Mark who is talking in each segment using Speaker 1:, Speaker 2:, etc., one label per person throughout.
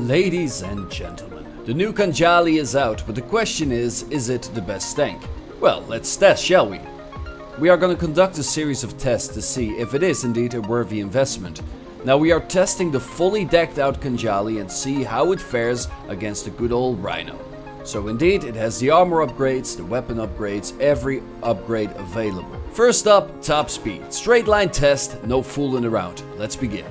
Speaker 1: Ladies and gentlemen, the new Khanjali is out, but the question is it the best tank? Well, let's test, shall we? We are going to conduct a series of tests to see if it is indeed a worthy investment. Now we are testing the fully decked out Khanjali and see how it fares against the good old Rhino. So indeed, it has the armor upgrades, the weapon upgrades, every upgrade available. First up, top speed. Straight line test, no fooling around. Let's begin.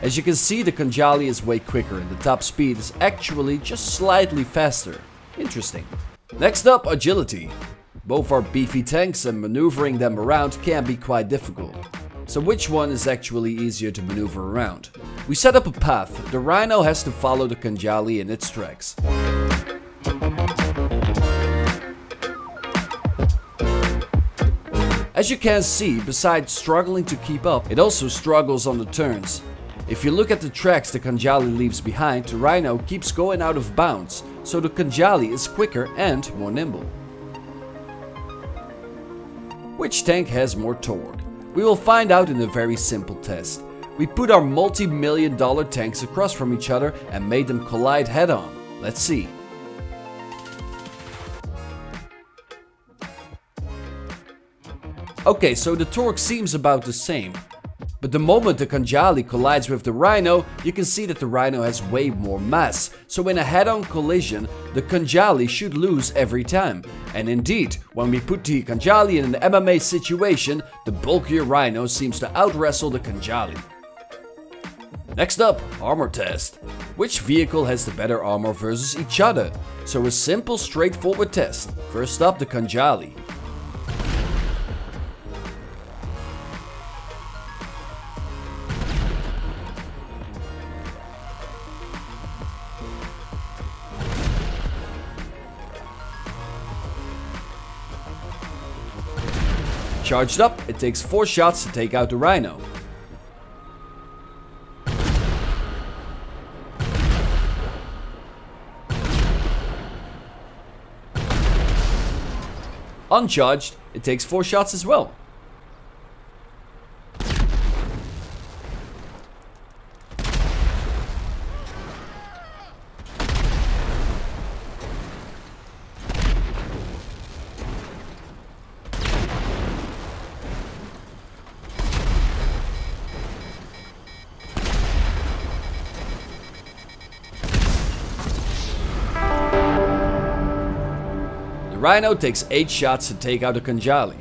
Speaker 1: As you can see, the Khanjali is way quicker and the top speed is actually just slightly faster. Interesting. Next up, agility. Both are beefy tanks and maneuvering them around can be quite difficult. So which one is actually easier to maneuver around? We set up a path. The Rhino has to follow the Khanjali in its tracks. As you can see, besides struggling to keep up, it also struggles on the turns. If you look at the tracks the Khanjali leaves behind, the Rhino keeps going out of bounds, so the Khanjali is quicker and more nimble. Which tank has more torque? We will find out in a very simple test. We put our multi-million-dollar tanks across from each other and made them collide head-on. Let's see. Okay, so the torque seems about the same. But the moment the Khanjali collides with the Rhino, you can see that the Rhino has way more mass. So in a head-on collision, the Khanjali should lose every time. And indeed, when we put the Khanjali in an MMA situation, the bulkier Rhino seems to out-wrestle the Khanjali. Next up, armor test. Which vehicle has the better armor versus each other? So a simple, straightforward test. First up, the Khanjali. Charged up, it takes 4 shots to take out the Rhino. Uncharged, it takes 4 shots as well. Rhino takes 8 shots to take out a Khanjali.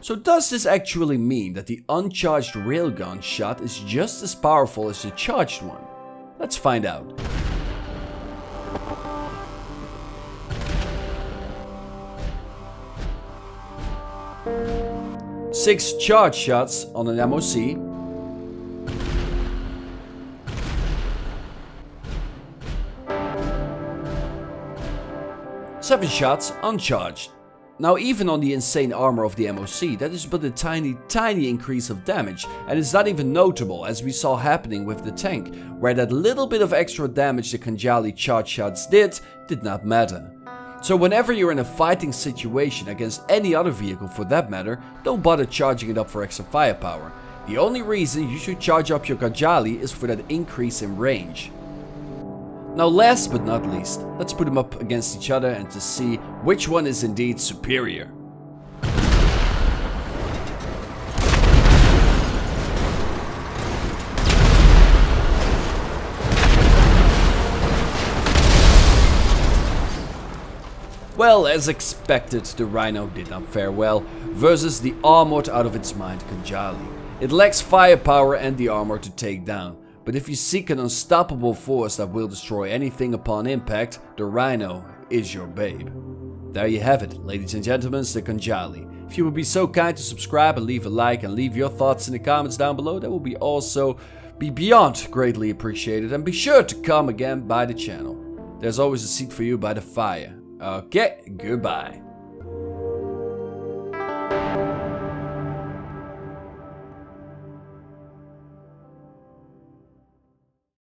Speaker 1: So does this actually mean that the uncharged railgun shot is just as powerful as the charged one? Let's find out. Six charged shots on an MOC. 7 shots uncharged. Now even on the insane armor of the MOC, that is but a tiny increase of damage, and it's not even notable as we saw happening with the tank, where that little bit of extra damage the Khanjali charge shots did not matter. So whenever you're in a fighting situation against any other vehicle for that matter, don't bother charging it up for extra firepower. The only reason you should charge up your Khanjali is for that increase in range. Now last but not least, let's put them up against each other and to see which one is indeed superior. Well, as expected, the Rhino did not fare well versus the armored out of its mind Khanjali. It lacks firepower and the armor to take down. But if you seek an unstoppable force that will destroy anything upon impact, the Rhino is your babe. There you have it, ladies and gentlemen, the Khanjali. If you would be so kind to subscribe and leave a like and leave your thoughts in the comments down below, that will be beyond greatly appreciated. And be sure to come again by the channel. There's always a seat for you by the fire. Okay, goodbye.